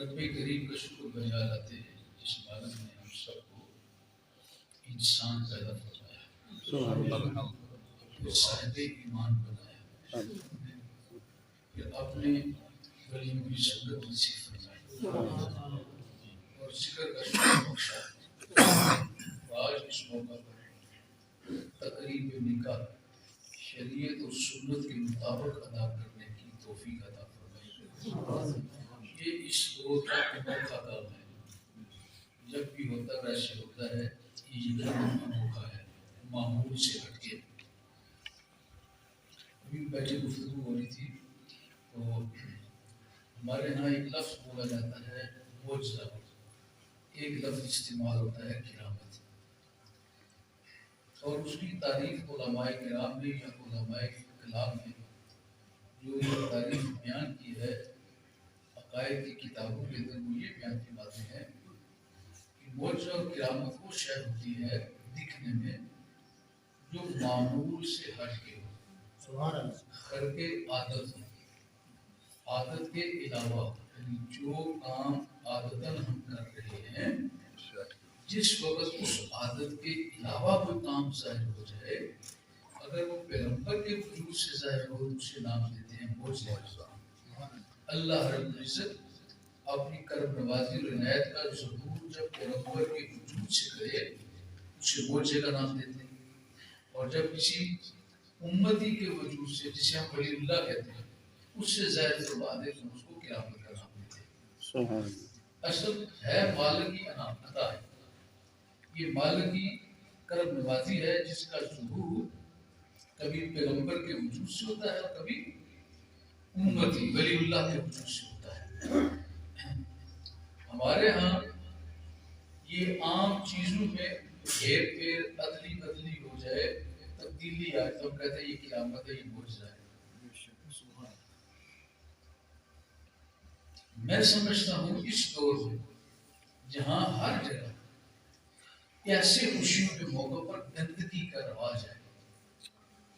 رب کریم کا شکر بجا لاتے ہیں جس مالک نے ہم سب کو انسان پیدا فرمایا، پھر صاحب ایمان بنایا، پھر اپنے ولیوں کی سنت نصیب فرمائی اور ذکر کا شکر بخشا۔ آج اس موقع پر تقریب نکاح شریعت اور سنت کے مطابق ادا کرنے کی توفیق عطا فرمائی۔ یہ اس دور کا انوکھا کام ہے، جب بھی ہوتا ہے ویسے ہوتا ہے، یہ انوکھا ہے، معمول سے ہٹ کے۔ ابھی بیٹھے گفتگو ہو رہی تھی تو ہمارے ہاں ایک لفظ بولا جاتا ہے معجزہ، ایک لفظ استعمال ہوتا ہے کرامت، اور اس کی تعریف علماء کرام نے یا علماء کلام نے جو یہ تعریف بیان کی ہے عقائد کی کتابوں کے اندر، وہ یہ بیان کی باتیں ہیں کہ معجزہ اور کرامت وہ شے ہوتی ہے دکھنے میں جو معمول سے ہٹ کے ہو، خرق عادت ہو، عادت کے علاوہ، یعنی جو کام عادتاً ہم کر رہے ہیں جس وقت اس عادت کے علاوہ کوئی کام ظاہر ہو جائے، اگر وہ پیغمبر کے وجود سے ظاہر ہو تو اسے نام دیتے ہیں معجزہ۔ اللہ رب العزت اپنی کرم نوازی اور عنایت کا ظہور جب پیغمبر کے وجود سے کرے اسے معجزے کا نام دیتے ہیں، اور جب کسی امتی کے وجود سے، جسے ہم ولی اللہ کہتے ہیں، اس سے ظاہر فرما دے تو اس کو کرامت کا نام دیتے ہیں۔ اصل ہے مالک کی عطا ہے، یہ مالک کی کرم نوازی ہے جس کا ظہور کبھی پیغمبر کے وجود سے ہوتا ہے اور کبھی امتی ولی اللہ کے وجود سے ہوتا ہے۔ ہمارے ہاں یہ عام چیزوں میں ہیر پھیر ادلی بدلی ہو جائے، تبدیلی آئے تو ہم کہتے ہیں یہ کرامت ہے، یہ معجزہ ہے۔ میں سمجھتا ہوں اس دور میں جہاں ہر جگہ ایسے خوشیوں کے موقع پر گندگی کا رواج ہے،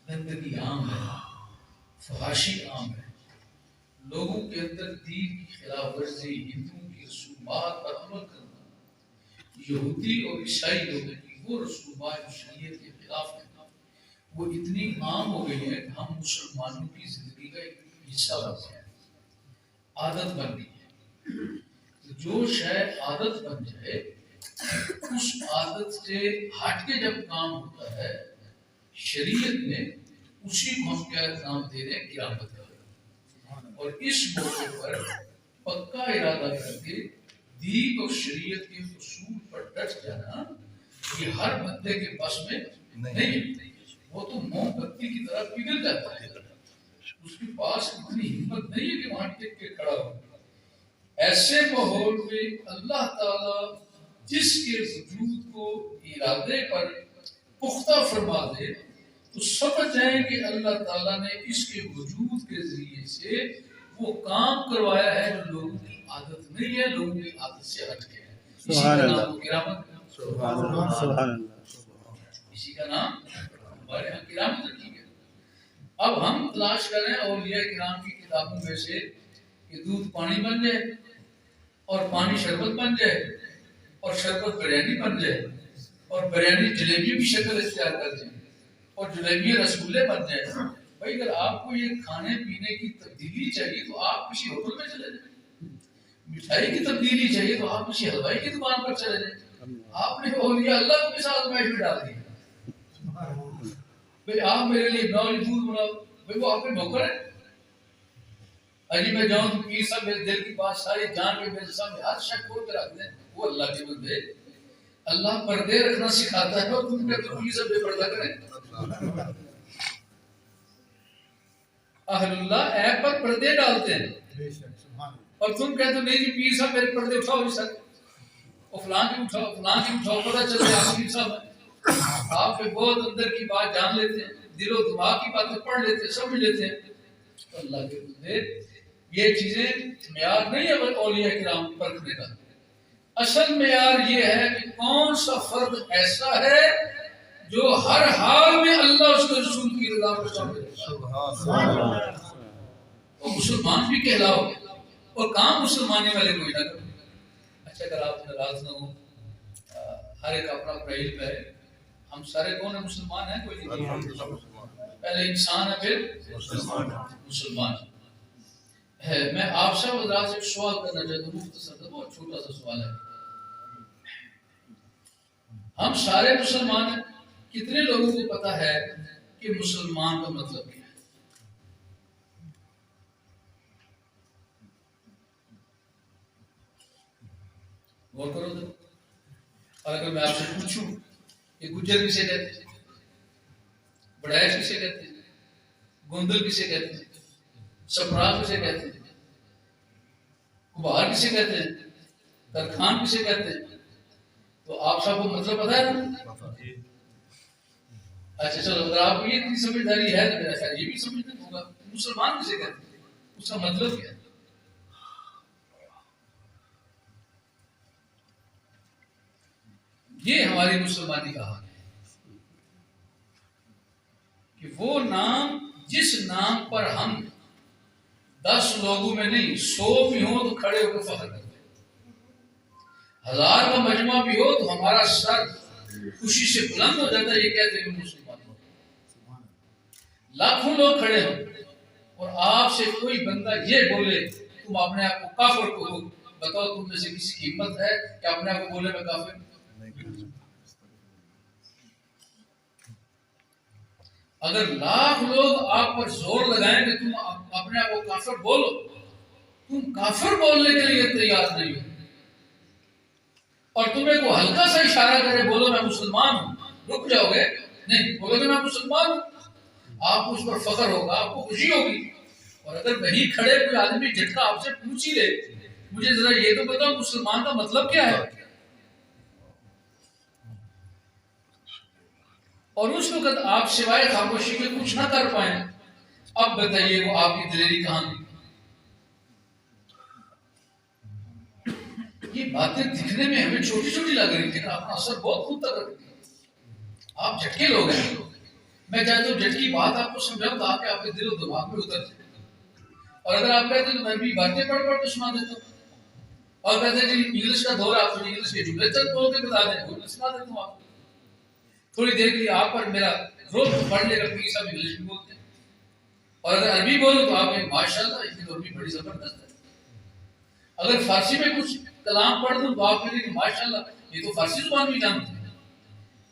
گندگی عام ہے، فحاشی عام ہے، لوگوں کے اندر دین کی خلاف ورزی، ہندوؤں کی رسومات پر عمل کرنا، یہودی اور عیسائی لوگوں کی وہ رسومات جو شریعت کے خلاف ہیں وہ اتنی عام ہو گئی ہے کہ ہم مسلمانوں کی زندگی کا ایک حصہ بن گئے ہیں، عادت بن گئی ہے۔ جو شے عادت بن جائے اس عادت سے ہٹ کے جب کام ہوتا ہے، شریعت نے اسی کو ہم کیا نام دے رہے ہیں، کرامت کا۔ اور اس موقع پر پکا ارادہ کر کے دین اور شریعت کے اصول پر ڈٹ جانا یہ ہر بندے کے بس میں نہیں ہے۔ وہ تو موم بتی کی طرح پگھل جاتا ہے، اس کے پاس اتنی ہمت نہیں ہے کہ وہاں ٹک کے کھڑا ہو۔ ایسے ماحول میں اللہ تعالیٰ جس کے وجود کو ارادے پر پختہ فرما دے تو سمجھ جائیں کہ اللہ تعالیٰ نے اس کے وجود کے ذریعے سے وہ کام کروایا ہے جو لوگوں کی عادت نہیں ہے، لوگوں کی عادت سے ہٹ کے ہے۔ اسی کا نام کرامت ہے۔ سبحان اللہ، اسی کا نام ہمارے یہاں کرامت رکھی گئی۔ اب ہم تلاش کریں اولیاء کرام کی کتابوں میں سے کہ دودھ پانی بن جائے اور پانی شربت بن جائے اور شربت بریانی بن جائے اور بریانی جلیبی کی شکل اختیار کر جائے اور جلیبی رسگلے بن جائے۔ بھائی اگر آپ کو یہ کھانے پینے کی تبدیلی چاہیے تو آپ کسی ہوٹل میں چلے جائیں، مٹھائی کی تبدیلی چاہیے تو آپ کسی حلوائی کی دکان پر چلے جائیں۔ آپ نے اولیاء اللہ کو کس آزمائش میں ڈال دیا؟ بھائی آپ میرے لیے بناؤ، دودھ بناؤ، بھائی وہ آپ کے نوکر ہے؟ اجی میں جاؤں تو پیر صاحب میرے دل کی بات ساری جان کے میرے سامنے ہر شک کھول کے رکھ دیں۔ وہ اللہ کے بندے، اللہ پردے رکھنا سکھاتا ہے اور تم کہتے ہو پیر صاحب بے پردہ کریں۔ اہل اللہ ایپ پر پردے ڈالتے ہیں اور تم کہتے ہو نہیں جی پیر صاحب میرے پردے اٹھاؤ جی سر، اور فلاں کی اٹھاؤ، فلاں کی اٹھاؤ، پتہ چلے آپ پیر صاحب ہیں، آپ کے بہت اندر کی بات جان لیتے ہیں، دل و دماغ کی باتیں پڑھ لیتے ہیں، سمجھ لیتے ہیں۔ اللہ کے بندے یہ چیزیں معیار نہیں ہے اولیاء کرام پرکھنے کا۔ اصل معیار یہ ہے کہ کون سا فرد ایسا ہے جو ہر حال میں اللہ اس کے رسول کی رضا کو سامنے رکھتا ہے۔ وہ مسلمان بھی کہلاؤ اور کام مسلمانی والے کوئی نہ کرے. اچھا اگر آپ ناراض نہ ہوں، ہر ایک اپنا اپنا علم ہے. ہم سارے کون ہیں؟ مسلمان ہیں. کوئی نہیں، پہلے انسان ہے پھر مسلمان ہے. میں آپ سے حضرات سے ایک سوال کرنا چاہتا ہوں، مختصر بہت چھوٹا سا سوال ہے. ہم سارے مسلمان ہیں، کتنے لوگوں کو پتا ہے کہ مسلمان کا مطلب کیا ہے؟ غور کرو تو. اور اگر میں آپ سے پوچھوں کہ گجر کسے کہتے ہیں، بڑائش کسے کہتے ہیں، گوندل کسے کہتے ہیں، سپرال کسے کہتے ہیں، کبھار کسے کہتے ہیں، ترکھان کسے کہتے ہیں، تو آپ سب کو مطلب پتا ہے نا؟ اچھا چلو، اگر آپ کو یہ اتنی سمجھداری ہے تو میرا خیال یہ بھی سمجھنا ہوگا مسلمان کسے کہتے ہیں، اس کا مطلب کیا ہے. یہ ہماری مسلمانی کا حال ہے کہ وہ نام جس نام پر ہم 10 لوگوں میں نہیں 100 بھی ہوں تو کھڑے ہو کے فخر کرتے ہیں، 1000 کا مجمع بھی ہو تو ہمارا سر خوشی سے بلند ہو جاتا ہے. یہ کہتے ہیں مسلمان ہو. لاکھوں لوگ کھڑے ہوں اور آپ سے کوئی بندہ یہ بولے تم اپنے آپ کو کافر کو بتاؤ، تم میں سے کسی کی ہمت ہے کہ اپنے آپ کو بولے میں کافر؟ اگر لاکھ لوگ آپ پر زور لگائیں کہ تم اپنے آپ کو کافر بولو، تم کافر بولنے کے لیے تیار نہیں ہو، اور تمہیں کو ہلکا سا اشارہ کرے بولو میں مسلمان ہوں، رک جاؤ گے؟ نہیں، بولو گے میں مسلمان ہوں. آپ کو اس پر فخر ہوگا، آپ کو خوشی ہوگی. اور اگر وہیں کھڑے کوئی آدمی جھٹکا آپ سے پوچھ ہی لے مجھے ذرا یہ تو بتاؤ مسلمان کا مطلب کیا ہے، اور اس وقت آپ سوائے خاموشی کے کچھ نہ کر پائیں، اب بتائیے وہ آپ کی دلیری کہاں گئی؟ یہ باتیں دکھنے میں ہمیں چھوٹی چھوٹی لگ رہی تھی، اپنا اثر بہت خود تک رکھتی ہے. آپ جھٹکے لوگ ہیں. میں چاہتا ہوں جھٹکی بات آپ کو سمجھاؤں تاکہ آپ کے دل و دماغ میں اتر جائے. اور اگر آپ کہتے ہیں تو میں بھی باتیں پڑھ پڑھ کے سنا دیتا ہوں، اور کہتے ہیں جی انگلش کا دور ہے آپ کو انگلش کے جملے تک بول کے بتا دیں، وہ سنا دیتا ہوں آپ کو. تھوڑی دیر کے لیے آپ پر میرا روز پڑھ لے کر کہ سب انگلش میں بولتے ہیں، اور اگر عربی بولو تو آپ کہیں ماشاءاللہ اس کی عربی بڑی زبردست ہے. اگر فارسی میں کچھ کلام پڑھ دوں تو آپ کہیں کہ ماشاءاللہ یہ تو فارسی زبان بھی جانتے ہیں.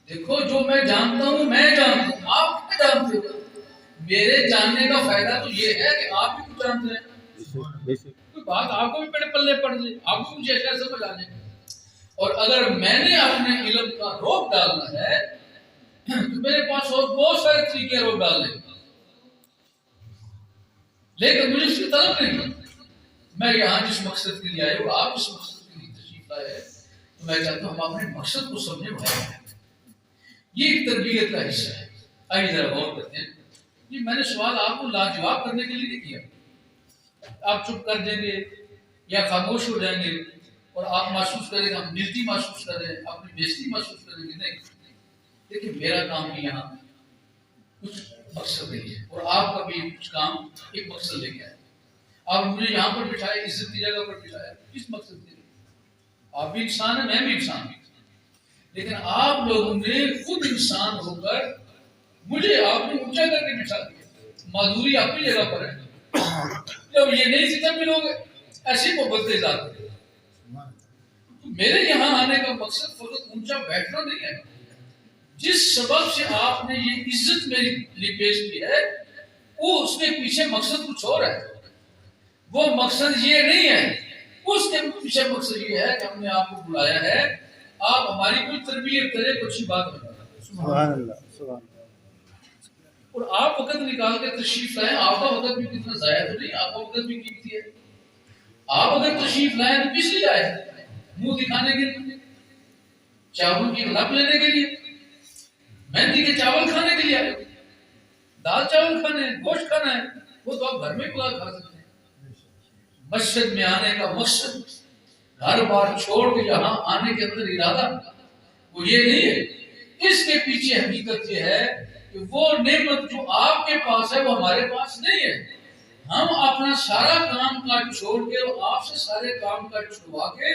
دیکھو جو میں جانتا ہوں میں جانتا ہوں، آپ کیا جانتے ہو؟ میرے جاننے کا فائدہ تو یہ ہے کہ آپ بھی کچھ جانتے ہیں، کوئی بات آپ کو بھی پڑے پلے پڑ جائے، آپ کو مجھے ایسا سمجھ آ جائے. اور اگر میں نے اپنے علم کا روک ڈالنا ہے تو میرے پاس اور بہت سارے طریقے روک ڈالنے، لیکن مجھے اس کی طلب نہیں. میں یہاں جس مقصد کے لیے آئے ہوں، آپ اس مقصد کے لیے تشریف لائے ہیں، تو میں چاہتا ہوں ہم اپنے مقصد کو سمجھیں بھائی. یہ ایک تربیت کا حصہ ہے. آئیے ذرا غور کرتے ہیں. یہ میں نے سوال آپ کو لاجواب کرنے کے لیے نہیں کیا. آپ چپ کر دیں گے یا خاموش ہو جائیں گے اور آپ محسوس کریں گے ہم بےزتی محسوس کر رہے ہیں، اپنی بےزتی محسوس کریں گے. نہیں، لیکن میرا کام بھی یہاں کچھ مقصد نہیں ہے، اور آپ کا بھی کچھ کام ایک مقصد لے کے آئے. آپ مجھے یہاں پر بٹھائے، عزت کی جگہ پر بٹھائے، کس مقصد کے لیے؟ آپ بھی انسان ہیں، میں بھی انسان ہوں، لیکن آپ لوگوں نے خود انسان ہو کر مجھے آپ نے اونچا کر کے بٹھا دیا. معذوری اپنی جگہ پر ہے. جب یہ نہیں سیکھا بھی لوگ ایسی محبت کے ذات ہے. میرے یہاں آنے کا مقصد فقط اونچا بیٹھنا نہیں ہے. جس سبب سے آپ نے یہ عزت میری لیے پیش کی ہے وہ اس کے پیچھے مقصد کچھ اور ہے. وہ مقصد یہ نہیں ہے، اس کے پیچھے مقصد یہ ہے کہ ہم نے آپ کو بلایا ہے، آپ ہماری کوئی تربیت کرے، کوئی اچھی بات بتا. سبحان اللہ، سبحان اللہ. اور آپ وقت نکال کے تشریف لائیں. آپ کا وقت بھی کتنا ضائع تو نہیں، آپ کا وقت بھی قیمتی ہے. آپ اگر تشریف لائیں تو کس لیے آئے؟ منہ دکھانے کے لیے، چاول کی لپ لینے کے لیے، مہندی کے چاول کھانے کے لیے آئے. دال چاول کھانے ہیں، گوشت کھانا ہے، وہ تو آپ گھر میں پلا کھا سکتے ہیں. مسجد میں آنے کا مقصد گھر بار چھوڑ کے یہاں آنے کے اندر ارادہ وہ یہ نہیں ہے. اس کے پیچھے حقیقت یہ ہے کہ وہ نعمت جو آپ کے پاس ہے وہ ہمارے پاس نہیں ہے. ہم اپنا سارا کام کاج چھوڑ کے اور آپ سے سارے کام کاج چھڑوا کے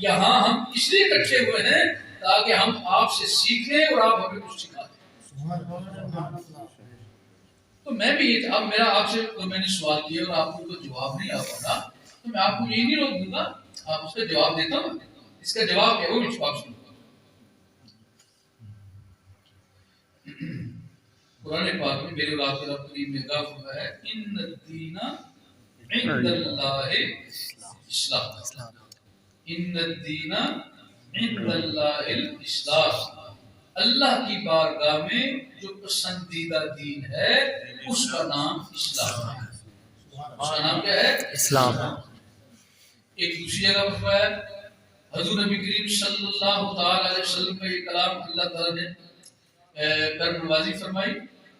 یہاں ہم اس لیے اکٹھے ہوئے ہیں تاکہ ہم آپ سے سیکھ لیں اور آپ ہمیں کچھ سکھا دیں. تو میں بھی یہ اب میرا آپ سے میں نے سوال کیا اور آپ کو تو جواب نہیں آ پا تو میں آپ کو یہ نہیں روک دوں گا, آپ اس کا جواب دیتا ہوں. اس کا جواب کیا وہ بھی جواب سنوں گا. قرآن پاک میں میرے رات کے رب کریم نے کہا ہوا ہے ان الدین عند اللہ اسلام. ان الدین عند اللہ الاسلام. اللہ کی بارگاہ میں جو پسندیدہ دین ہے اس کا نام اسلام ہے. اس کا نام کیا ہے؟ اسلام. ایک دوسری جگہ پر فرمایا حضور نبی کریم صلی اللہ تعالی علیہ وسلم کا یہ کلام اللہ تعالی نے کرم نوازی فرمائی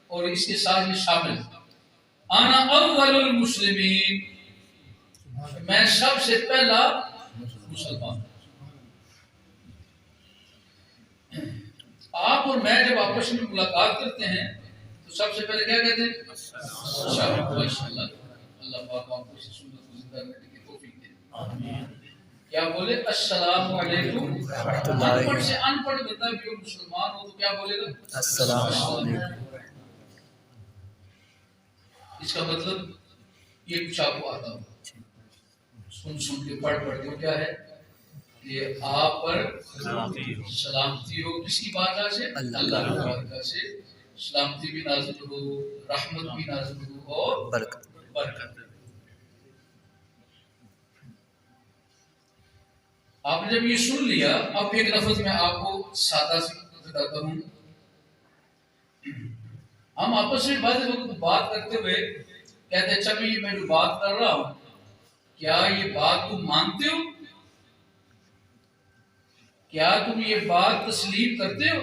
اور اس کے ساتھ یہ شامل انا اول المسلمین, میں سب سے پہلا مسلمان. آپ اور میں جب آپس میں ملاقات کرتے ہیں تو سب سے پہلے کیا کہتے ہیں؟ ماشاءاللہ, اللہ پاک آپ کو اس سنت کو زندہ رکھنے کی توفیق دے. آمین. کیا بولے السلام علیکم. ان پڑھ سے ان پڑھ بندہ بھی مسلمان ہو تو کیا بولے گا؟ السلام علیکم. اس کا مطلب یہ کچھ آپ کو آتا ہو, سن کے پڑھ کے کیا ہے کہ آپ پر سلامتی ہو. کس کی بارگاہ سے؟ اللہ کی بارگاہ سے سلامتی بھی نازل ہو, رحمت بھی نازل ہو اور برکت. آپ نے جب یہ سن لیا, اب ایک لفظ میں آپ کو سادہ سے بتاتا ہوں. ہم آپس میں بات کرتے ہوئے کہتے ہیں اچھا یہ میں جو بات کر رہا ہوں کیا یہ بات تم مانتے ہو؟ کیا تم یہ بات تسلیم کرتے ہو؟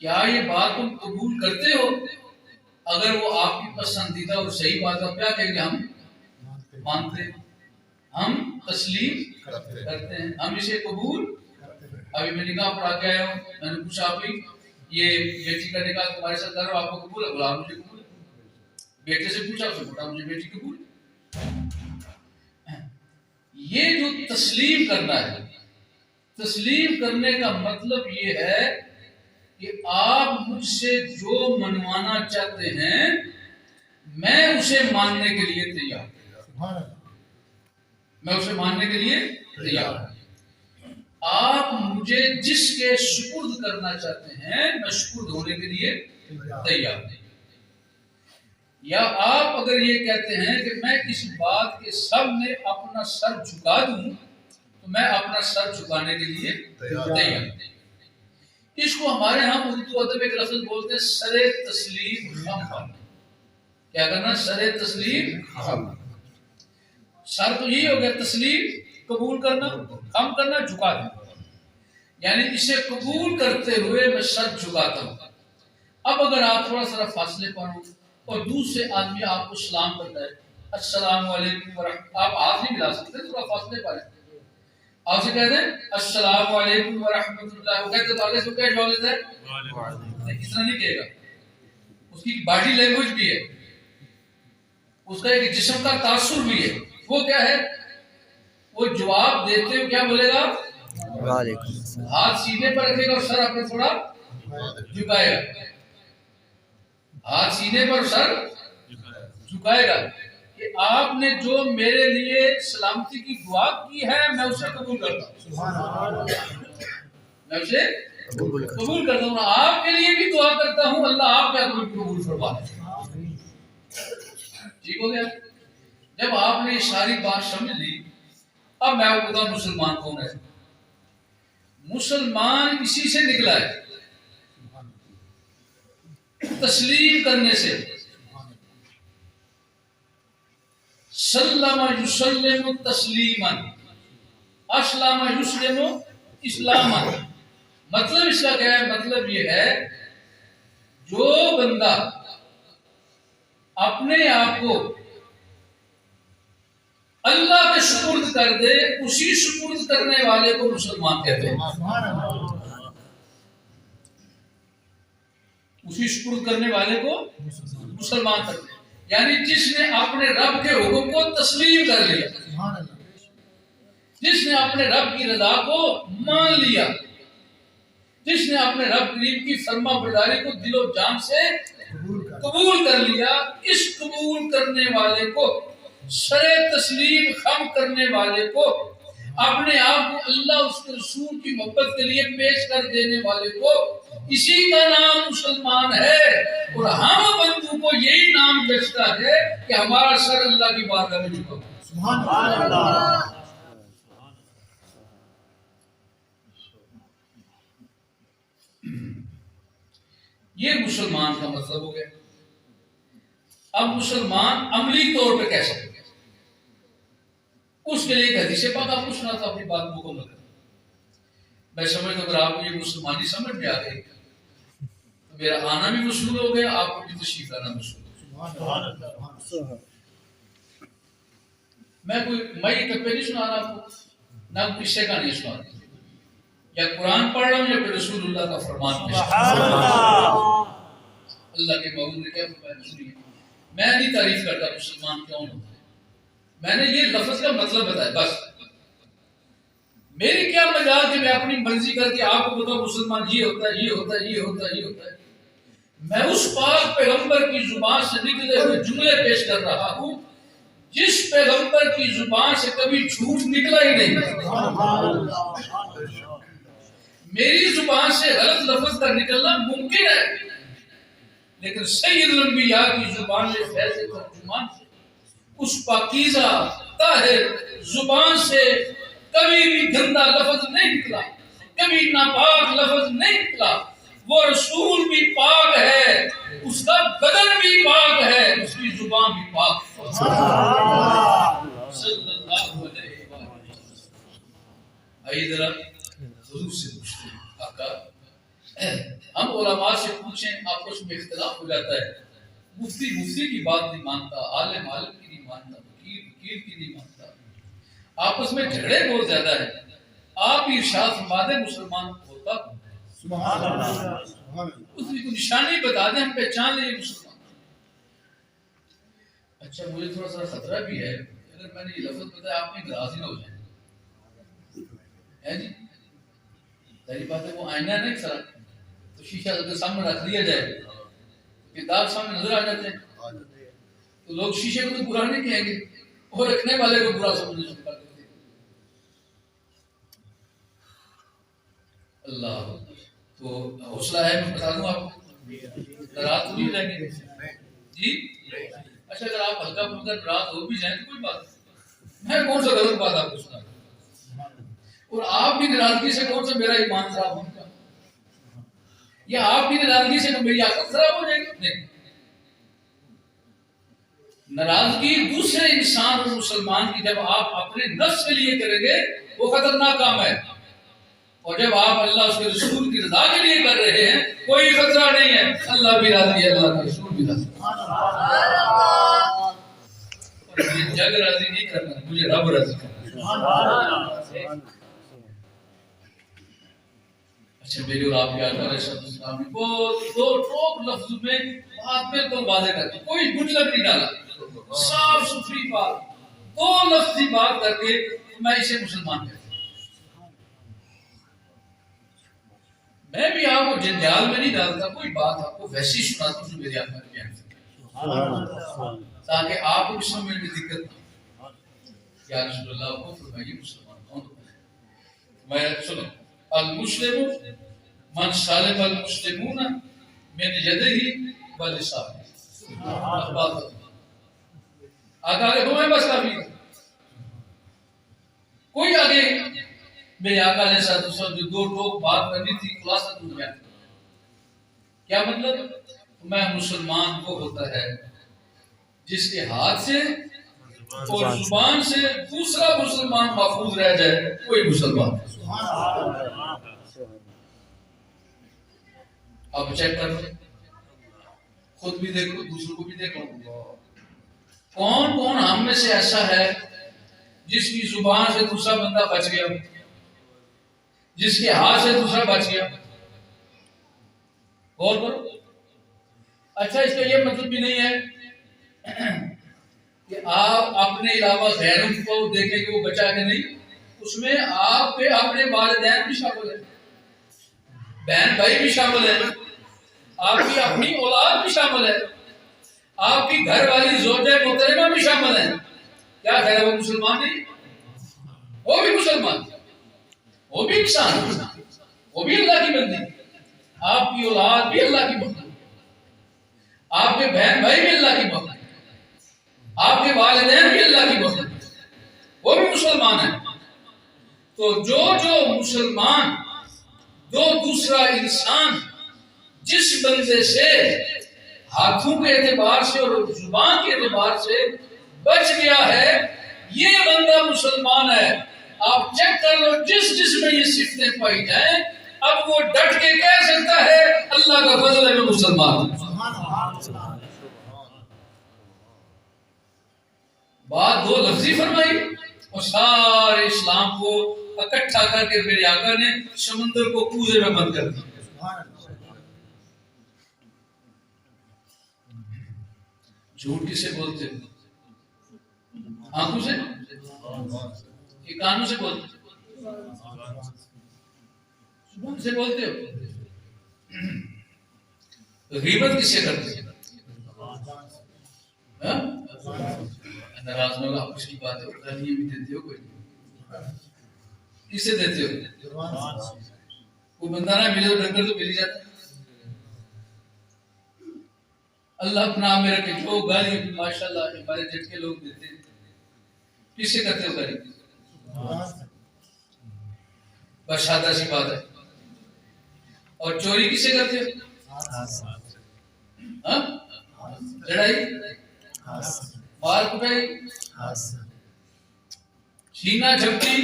کیا یہ بات تم قبول کرتے ہو؟ اگر وہ آپ کی پسندیدہ اور صحیح بات ہے کیا کہیں گے؟ ہم مانتے ہیں, ہم تسلیم کرتے ہیں, ہم اسے قبول. ابھی میں نکاح پڑھا کے آیا ہوں, میں نے پوچھا آپ یہ بیٹی کا نکاح تمہارے ساتھ کر رہا ہوں, آپ کو قبول ہے؟ بولا مجھے قبول ہے. بیٹے سے پوچھا اس نے بولا مجھے بیٹی قبول ہے. یہ جو تسلیم کرنا ہے, تسلیم کرنے کا مطلب یہ ہے کہ آپ مجھ سے جو منوانا چاہتے ہیں میں اسے ماننے کے لیے تیار ہوں. میں اسے ماننے کے لیے تیار ہوں. آپ مجھے جس کے سپرد کرنا چاہتے ہیں میں سپرد ہونے کے لیے تیار ہوں. یا آپ اگر یہ کہتے ہیں کہ میں اس بات کے سامنے اپنا سر جھکا دوں تو میں اپنا سر جھکانے کے لیے تیار ہوں. اس کو ہمارے ہاں اردو ادب ایک لفظ بولتے ہیں سر تسلیم خم. کیا کرنا؟ سر تسلیم خم. سر تو یہی ہو گیا تسلیم, قبول کرنا, خم کرنا, جھکا دینا. یعنی اسے قبول کرتے ہوئے میں سر جھکاتا ہوں. اب اگر آپ تھوڑا سا فاصلے پر ہوں اور دوسرے آدمی آپ کو سلام کرتا ہے السلام علیکم ورحمۃ, آپ ہاتھ نہیں ملا سکتے, تھوڑا فاصلے پر ہے, آپ سے کہتے ہیں السلام علیکم ورحمۃ اللہ, وہ کہتے ہیں آگے سے کیا جواب دیتا ہے؟ اتنا نہیں کہے گا. اس کی باڈی لینگویج بھی ہے, اس کا ایک جسم کا تاثر بھی ہے. وہ کیا ہے؟ وہ جواب دیتے ہوئے کیا بولے گا؟ ہاتھ سینے پر رکھے گا اور سر اپنے تھوڑا جھکائے گا. ہاتھ سینے پر سر جھکائے گا کہ آپ نے جو میرے لیے سلامتی کی دعا کی ہے میں اسے قبول کرتا ہوں. میں اسے قبول کرتا ہوں. آپ کے لیے بھی دعا کرتا ہوں, اللہ آپ کا قبول فرما دے. ٹھیک ہو گیا؟ جب آپ نے ساری بات سمجھ لی, اب میں آپ کو بتاؤں مسلمان کون ہے. مسلمان اسی سے نکلا ہے, تسلیم کرنے سے. سلم یسلم تسلیما, اسلم یسلم اسلاما. مطلب اس کا کیا ہے؟ مطلب یہ ہے جو بندہ اپنے آپ کو اللہ کے سپرد کر دے اسی سپرد کرنے والے کو مسلمان کہتے ہیں. اسی سپرد کرنے والے کو مسلمان کہتے ہیں. یعنی جس نے اپنے رب کے حکم کو تسلیم کر لیا، جس نے اپنے رب کی رضا کو مان لیا، جس نے اپنے رب کریم کی فرما برداری کو دل و جان سے قبول کر لیا، اس قبول کرنے والے کو، سر تسلیم خم کرنے والے کو، اپنے آپ کو اللہ اس کے رسول کی محبت کے لیے پیش کر دینے والے کو، اسی کا نام مسلمان ہے۔ اور ہم بندوں کو یہی نام جچتا ہے کہ ہمارا سر اللہ کی بارگاہ میں جھکا ہو۔ سبحان اللہ۔ یہ مسلمان کا مطلب ہو گیا۔ اب مسلمان عملی طور پہ کیسے ہو گیا، اس کے لیے ایک حدیث پاک آپ کو سنا تھا، اپنی بات مکمل کر۔ میں سمجھتا ہوں اگر آپ کو یہ مسلمانی سمجھ میں آ گئی تو میرا آنا بھی مشہور ہو گیا، آپ کو بھی تشریف لانا مشہور ہو گیا۔ میں کوئی مئی ٹپے نہیں سنا رہا آپ کو، نہ قصے کا نہیں سنا رہا، یا قرآن پڑھ رہا ہوں یا پھر رسول اللہ کا فرمان پیش کر رہا ہوں۔ اللہ کے محبوب نے کیا فرمایا، سنیے۔ میں نہیں تعریف کرتا مسلمان کون ہوتا ہے، میں نے یہ لفظ کا مطلب بتایا بس۔ میری کیا مجال کہ میں اپنی مرضی کر کے آپ کو بتاؤں مسلمان یہ ہوتا ہے، یہ ہوتا ہے، یہ ہوتا ہے، یہ ہوتا ہے۔ میں اس پاک پیغمبر کی زبان سے نکلے ہوئے جملے پیش کر رہا ہوں جس پیغمبر کی زبان سے کبھی جھوٹ نکلا ہی نہیں۔ میری زبان سے غلط لفظ کا نکلنا ممکن ہے، لیکن سید الانبیاء کی زبان سے، فیض ترجمان سے، اس پاکیزہ طاہر زبان سے کبھی بھی گندا لفظ نہیں نکلا، کبھی ناپاک لفظ نہیں نکلا۔ وہ رسول بھی پاک ہے، اس کا بدن بھی پاک ہے، اس کی زبان بھی پاک ہے۔ صلی اللہ علیہ وسلم۔ آئیے ذرا حضور سے پوچھتے ہیں، آقا ہم علماء سے پوچھیں آپس میں اختلاف ہو جاتا ہے، مفتی مفتی کی بات نہیں مانتا، عالم عالم کی نہیں مانتا، وکیل وکیل کی نہیں مانتا، آپس میں جھگڑے بہت زیادہ ہیں، آپ ارشاد فرما دیں مسلمان ہوتا کون ہے؟ سبحان اللہ۔ اس کی نشانی بتا دیں، ہم پہچان لیں مسلمان۔ اچھا مجھے تھوڑا سا خطرہ بھی ہے، اگر میں نے یہ لفظ بتایا آپ میں ناراض نہ ہو جائیں، ہے جی؟ ظاہر بات ہے وہ آئینہ نہیں سرا تو شیشہ کے سامنے رکھ دیا جائے کہ داغ سامنے نظر آ جاتے ہیں تو لوگ شیشے کو تو برا نہیں کہیں گے اور رکھنے والے کو برا سمجھنے شروع کر دیتے ہیں۔ اللہ تو حوصلہ ہے، میں بتا دوں آپ کو، رات نہیں رہیں گے جی۔ اچھا اگر آپ ہلکا پھلکا رات ہو بھی جائیں تو کوئی بات نہیں، میں کون سا غلط بات آپ کو سنا، اور آپ کی ناراضگی سے کون سا میرا ایمان خراب ہوگا، یا آپ کی ناراضگی سے میری آخرت خراب ہو جائے گی؟ نہیں، ناراضگی دوسرے انسان اور مسلمان کی جب آپ اپنے نفس کے لیے کریں گے وہ خطرناک کام ہے، اور جب آپ اللہ اس کے رسول کی رضا کے لیے کر رہے ہیں کوئی خطرہ نہیں ہے، اللہ بھی راضی ہے، اللہ کے رسول بھی راضی ہے۔ مجھے جگ راضی نہیں کرنا، مجھے رب راضی کرنا۔ اچھا میرے اور آپ کے آقا علیہ السلام نے بہت دو ٹوک لفظ میں بات بالکل واضح کر دی، کوئی گجلت نہیں ڈالا، صاف ستھری بات، دو لفظی بات کر کے میں اسے مسلمان کہتا ہوں۔ میں بھی آپ کو جنجال میں نہیں ڈالتا، کوئی بات آپ کو ویسی سناتا ہوں جو میرے آقا نے بیان کی، تاکہ آپ کو سمجھنے میں دقت نہ ہو۔ یا رسول اللہ کو فرمائیے مسلمان کون ہوتا ہے؟ میں سنو، المسلم من سالم المسلمون من یدہ و لسانہ۔ آگے ہمیں بس کافی ہے، کوئی آگے میرے آقا علیہ السلام جو دو ٹوک بات کرنی تھی خلاصہ تو بیان کیا مطلب؟ میں مسلمان وہ ہوتا ہے جس کے ہاتھ سے اور زبان سے دوسرا مسلمان محفوظ رہ جائے، کوئی مسلمان ہے۔ آپ چیک کر لیں، خود بھی دیکھو دوسروں کو بھی دیکھو، کون کون ہم میں سے ایسا ہے جس کی زبان سے دوسرا بندہ بچ گیا، جس کے ہاتھ سے دوسرا بچ گیا؟ غور کرو۔ اچھا اس کا یہ مطلب بھی نہیں ہے کہ آپ اپنے علاوہ غیروں کو دیکھیں کہ وہ بچا کہ نہیں، اس میں آپ کے اپنے والدین بھی شامل ہیں، بہن بھائی بھی شامل ہیں، آپ کی اپنی اولاد بھی شامل ہے، آپ کی گھر والی زوجہ محترمہ بھی شامل ہیں. کیا خیر ہے وہ مسلمان نہیں؟ وہ بھی مسلمان، وہ بھی انسان، وہ بھی اللہ کی بندی. آپ کی اولاد بھی اللہ کی بندی، آپ کے بہن بھائی بھی اللہ کی بندی، آپ کے والدین بھی اللہ کی بندی، وہ بھی مسلمان ہیں. تو جو مسلمان دوسرا انسان جس بندے سے ہاتھوں کے اعتبار سے اور زبان کے اعتبار سے بچ گیا ہے، یہ بندہ مسلمان ہے. آپ چیک کر لو جس میں یہ صفتیں پائی جائیں، اب وہ ڈٹ کے کہہ سکتا ہے اللہ کا فضل ہے میں مسلمان ہوں. بات دو لفظی فرمائی اور سارے اسلام کو اکٹھا کر کے میرے آقا نے سمندر کو کوزے میں بند کر دیا. جھوٹ کسے بولتے ہیں؟ آنکھوں سے کہ کانوں سے بولتے ہیں؟ زبان سے بولتے ہو. غیبت کسے کرتے ہیں؟ ناراض نہ ہو، آپس کی بات ہے، گالیاں بھی دیتے ہو کوئی کسے دیتے ہو؟ کوئی بندہ نہ ملے تو ڈنگر تو مل ہی جاتا ہے. اللہ اپنا نام میں رکھے جو گالی ماشاءاللہ ہمارے جھٹکے لوگ دیتے ہیں، کسے کرتے ہو گالی؟ بس سادہ سی بات ہے. اور چوری کسے کرتے ہو؟ لڑائی، مار کٹائی، چھینا جھپٹی.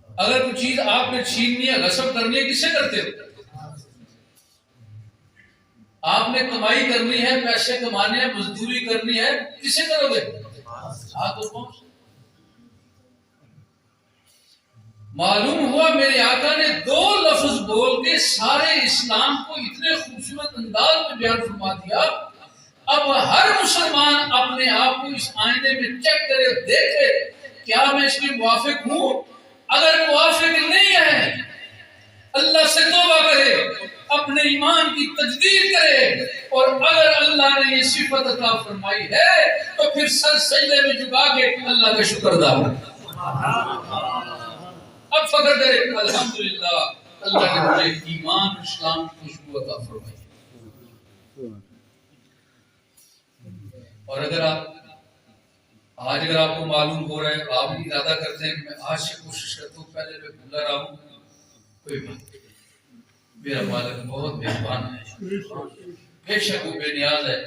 اگر کوئی چیز آپ نے چھیننی ہے، غصب کرنی ہے، کسے کرتے ہو؟ آپ نے کمائی کرنی ہے، پیسے کمانے ہیں، مزدوری کرنی ہے، کسے کرو گے؟ ہاتھ اور پاؤں. معلوم ہوا میرے آقا نے دو لفظ بول کے سارے اسلام کو اتنے خوبصورت انداز میں بیان فرما دیا. اب ہر مسلمان اپنے آپ کو اس آئینے میں چیک کرے، دیکھے کیا میں اس کے موافق ہوں. اگر موافق نہیں ہے اللہ سے توبہ کرے، اپنے ایمان کی تجدید کرے، اور اگر اللہ نے یہ صفت عطا فرمائی ہے تو پھر سر سجدے میں جھکا کے اللہ کا شکر ادا کرے. اب فخر کرے الحمدللہ اللہ نے مجھے ایمان اسلام کی خوشبو عطا فرمائی. اور اگر آپ کو معلوم ہو رہا ہے، آپ بھی ارادہ کرتے ہیں کہ میں آج سے کوشش کرتا ہوں پہلے میں بھولا رہا ہوں، کوئی بات نہیں، میرا مالک بہت مہربان ہے. بے شک وہ بے نیاز ہے،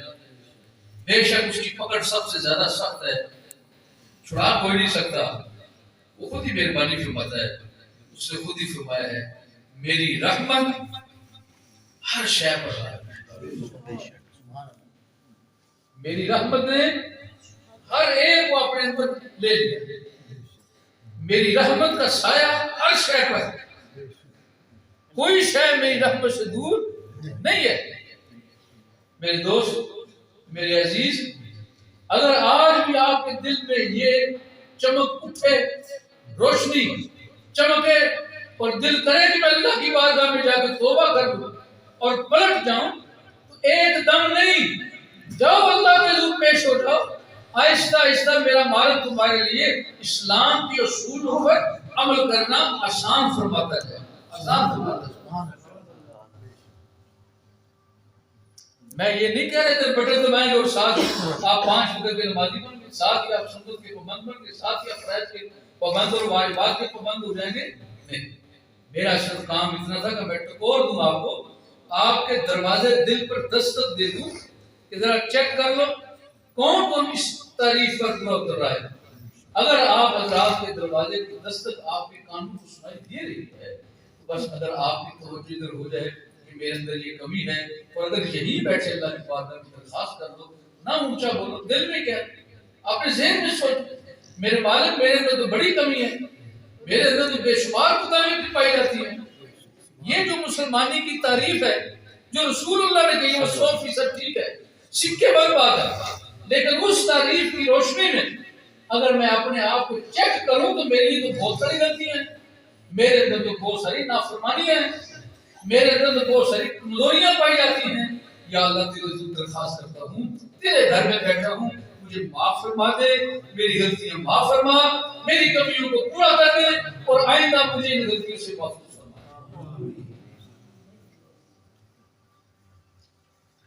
بے شک اس کی پکڑ سب سے زیادہ سخت ہے، چھڑا کوئی نہیں سکتا. وہ خود ہی مہربانی فرماتا ہے. اس نے خود ہی فرمایا ہے میری رحمت ہر شے پر ہے. میری رحمت نے ہر ایک کو اپنے اندر لے لیا. میری رحمت کا سایہ ہر شے پر ہے، کوئی شے میری رحمت سے دور نہیں ہے. میرے دوست، میرے عزیز، اگر آج بھی آپ کے دل میں یہ چمک اٹھے، روشنی چمکے، اور دل کرے کہ میں اللہ کی بارگاہ میں جا کے توبہ کر دوں اور پلٹ جاؤں، تو ایک دم نہیں، جاؤ اللہ کے حضور پیش ہو جاؤ. آہستہ آہستہ میرا مالک تمہارے لیے اسلام کے اصولوں پر عمل کرنا آسان فرماتا ہے، آسان فرماتا ہے. میں یہ نہیں کہہ رہے تھے بٹن دبائیں گے اور ساتھ آپ 5 وقت کے نمازی بن گے، ساتھ ہی آپ سنت کے پابند بن گے، ساتھ ہی آپ فرائض کے پابند اور واجبات کے پابند ہو جائیں گے. نہیں، میرا صرف کام اتنا تھا کہ میں ٹکور دوں آپ کو، آپ کے دروازے دل پر دستک دے دوں کہ ذرا چیک کر لو کون اس تعریف پر پورا کر رہا ہے. اگر آپ حضرات کے دروازے کی دستک آپ کے کانوں کو سنائی دے رہی ہے، تو بس اگر آپ کی توجہ ادھر ہو جائے کہ میرے اندر یہ کمی ہے، اور اگر یہی بیٹھے اللہ کی بارگاہ میں درخواست کر دو، نہ اونچا بولو، دل میں کیا اپنے ذہن میں سوچ، میرے مالک میرے اندر تو بڑی کمی ہے، میرے اندر تو بے شمار کوتاہیاں پائی جاتی ہیں. یہ جو مسلمانی کی تعریف ہے، جو رسول اللہ نے کہی وہ 100% ٹھیک ہے، سکے بر بات ہے، لیکن اس تعریف کی روشنی میں اگر میں اپنے آپ کو چیک کروں تو میری تو بہت ساری غلطیاں ہیں، میرے اندر تو بہت ساری نافرمانیاں ہیں، میرے اندر تو بہت ساری کمزوریاں پائی جاتی ہیں۔ یا اللہ تیرے سے درخواست کرتا ہوں، تیرے گھر میں بیٹھا ہوں، مجھے معاف فرما دے، میری غلطیاں معاف فرما، میری کمیوں کو پورا کر دے اور آئندہ مجھے ان غلطیوں سے محفوظ فرما۔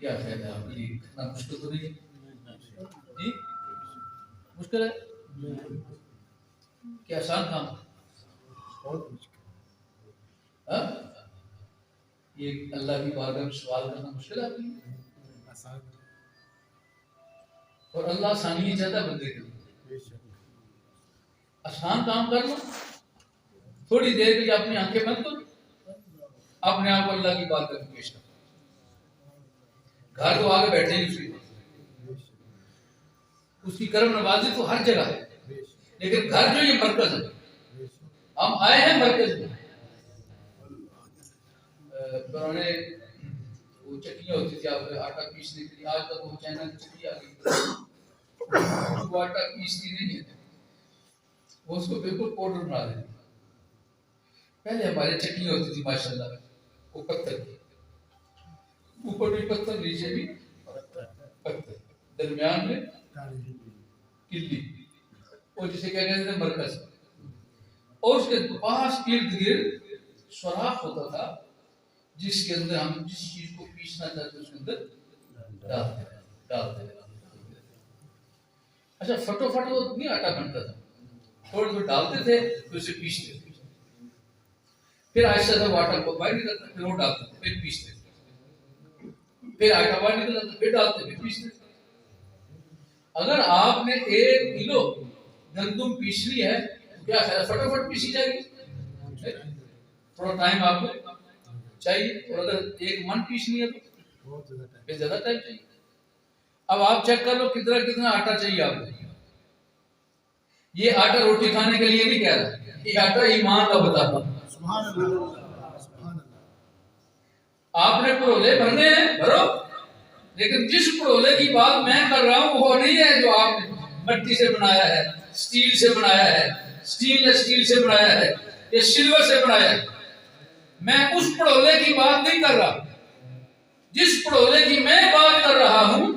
کیا خیال ہے آپ کی؟ اتنا مشکل تو نہیں جی؟ مشکل ہے؟ کیا آسان کام؟ ہاں؟ یہ اللہ کی بارگاہ میں سوال کرنا مشکل ہے آپ کے لیے؟ اور اللہ آسانی چاہتا بندے کے لیے، آسان کام کر لو، تھوڑی دیر کے لیے اپنی آنکھیں بند کرو، اپنے آپ کو اللہ کی بارگاہ میں پیش کرو۔ گھر تو آگے بیٹھے نہیں، اس کی کرم نوازی تو ہر جگہ ہے، لیکن گھر جو یہ مرکز ہے، ہم آئے ہیں مرکز میں۔ پرانے وہ چکیاں ہوتی تھی آپ آٹا پیسنے کے لیے، آج تک وہ چائنا کی چکی آ گئی، وہ آٹا پیستی نہیں ہے، وہ اس کو بالکل پاؤڈر بنا دیتی۔ پہلے ہمارے چکیاں ہوتی تھی ماشاءاللہ، وہ پتھر کی، اوپر بھی پتھر نیچے بھی پتھر، درمیان میں کلی، اور جسے کہتے تھے مرکز، اور اس کے پاس ارد گرد سوراخ ہوتا تھا جس کے اندر ہم جس چیز کو پیسنا چاہتے اس کے اندر ڈالتے۔ اچھا فٹو فٹ وہ نہیں آٹا بنتا تھا، تھوڑے تھوڑے ڈالتے تھے پھر اسے پیستے تھے، پھر آہستہ سے وہ آٹا باہر نکلتا، پھر وہ ڈالتے تھے، پھر پیستے تھے، پھر آٹا باہر نکلتا پھر ڈالتے پھر پیستے تھے۔ اگر آپ نے 1 کلو گندم پیسنی ہے تو کیا خیال فٹافٹ پیسی جائے گی؟ تھوڑا ٹائم آپ کو چاہیے، اور اگر 1 من پیسنی ہے تو پھر زیادہ ٹائم چاہیے۔ اب آپ چیک کر لو کتنا آٹا چاہیے آپ کو۔ یہ آٹا روٹی کھانے کے لیے نہیں کہہ رہا، یہ آٹا ایمان کا بتا رہا۔ آپ نے پڑولے بھرنے ہیں بھرو، لیکن جس پڑولے کی بات میں کر رہا ہوں وہ نہیں ہے جو آپ نے مٹی سے بنایا ہے، سٹیل سے بنایا ہے، سٹیل سے بنایا ہے یا سلور سے بنایا ہے۔ میں اس پڑولے کی بات نہیں کر رہا، جس پڑولے کی میں بات کر رہا ہوں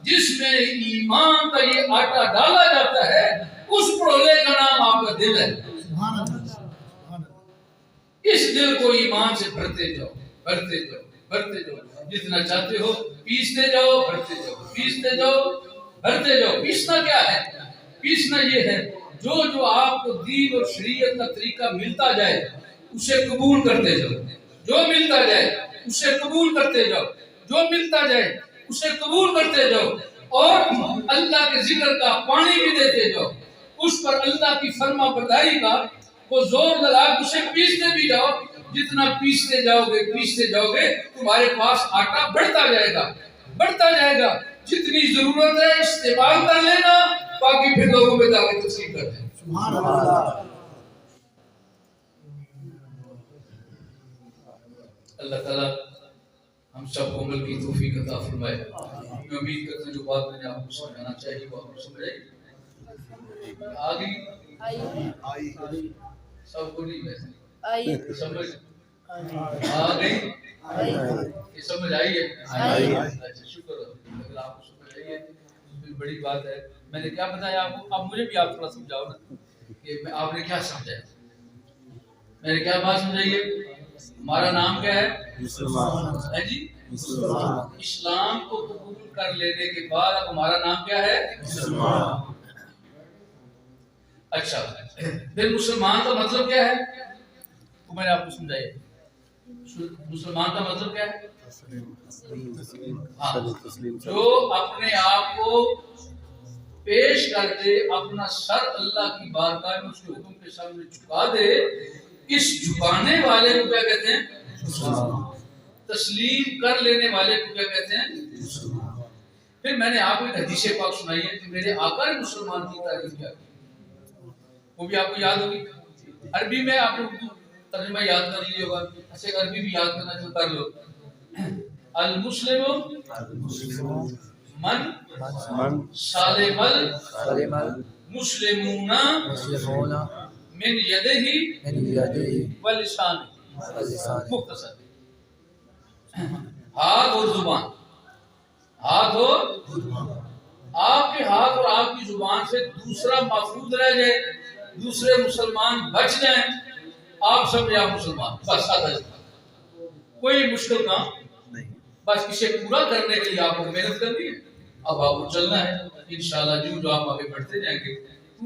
جس میں ایمان کا یہ آٹا ڈالا جاتا ہے، اس پڑولے کا نام آپ کا دل ہے۔ اس دل کو ایمان سے بھرتے جاؤ، بھرتے جاؤ، بھرتے جاؤ، جتنا چاہتے ہو پیستے جاؤ، بھرتے جاؤ، پیستے جاؤ، بھرتے جاؤ۔ پیسنا کیا ہے؟ پیسنا یہ ہے جو آپ کو دین اور شریعت کا طریقہ ملتا جائے اسے قبول کرتے جاؤ، جو ملتا جائے اسے قبول کرتے جاؤ، جو ملتا جائے اسے قبول کرتے جاؤ، اور اللہ کے ذکر کا پانی بھی دیتے جاؤ، اس پر اللہ کی فرما برداری کا وہ زور لگا اسے پیستے بھی جاؤ۔ جتنا پیستے جاؤ گے تمہارے پاس آٹا بڑھتا جائے گا، بڑھتا جائے گا۔ جتنی ضرورت ہے استعمال کر لینا، باقی پھر لوگوں میں دعوت تقسیم کر دیں۔ سبحان اللہ۔ اللہ تعالیٰ ہم سب کو عمل کی توفیق عطا فرمائے۔ میں امید کرتا ہوں جو بات میں نے آپ کو سمجھانا چاہیے وہ آپ کو سمجھ آگئی، سب کو نہیں ویسے سمجھ آگئی، یہ سمجھ آئی ہے؟ اچھا شکر ہے، اگر آپ کو سمجھ آئی ہے تو بڑی بات ہے۔ میں نے کیا بتایا آپ کو؟ اب مجھے بھی آپ تھوڑا سمجھاؤ نا کہ آپ نے کیا سمجھا۔ میں نے کیا بات سمجھائی ہے؟ ہمارا نام کیا ہے؟ مسلمان ہے جی۔ اسلام کو قبول کر لینے کے بعد اب ہمارا نام کیا ہے؟ مسلمان۔ اچھا پھر مسلمان کا مطلب کیا ہے وہ میں نے آپ کو سمجھایا۔ مسلمان کا مطلب کیا ہے؟ جو اپنے آپ کو پیش کر دے، اپنا سر اللہ کی بارگاہ میں اس کے حکم کے سامنے جھکا دے، اس جھکانے والے کو کیا کہتے ہیں؟ تسلیم کر لینے والے کو کیا کہتے ہیں؟ پھر میں نے آپ کو ایک حدیث پاک سنائی ہے کہ میرے آقا نے مسلمان کی تعریف کیا کی، وہ بھی آپ کو یاد ہوگی۔ عربی میں آپ نے ترجمہ یاد کر لیے ہوگا، ایسے عربی بھی یاد کرنا جو کر لو۔ المسلم المسلم من من سالم سلم المسلمون المسلمون من يده من يده ولسانه. ولسانه. مختصر ہاتھ اور زبان، ہاتھ اور آپ کے ہاتھ اور آپ کی زبان سے دوسرا محفوظ رہ جائے، دوسرے مسلمان بچ جائیں، آپ سب یا مسلمان، بس سادہ سی کوئی مشکل کام نہیں. بس اسے پورا کرنے کے لیے آپ کو محنت کرنی ہے. اب آپ کو چلنا ہے انشاءاللہ. جو آپ آگے بڑھتے جائیں گے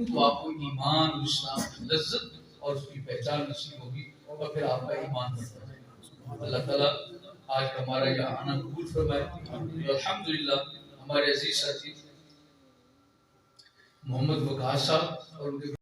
تو آپ کو ایمان اور اسلام کی لذت اور اس کی پہچان نصیب ہوگی اور پھر آپ کا ایمان بڑھتا جائے گا. اللہ تعالیٰ آج کا ہمارا یہ آنا قبول فرمائے. الحمدللہ ہمارے عزیز ساتھی محمد وقاص صاحب اور ان کے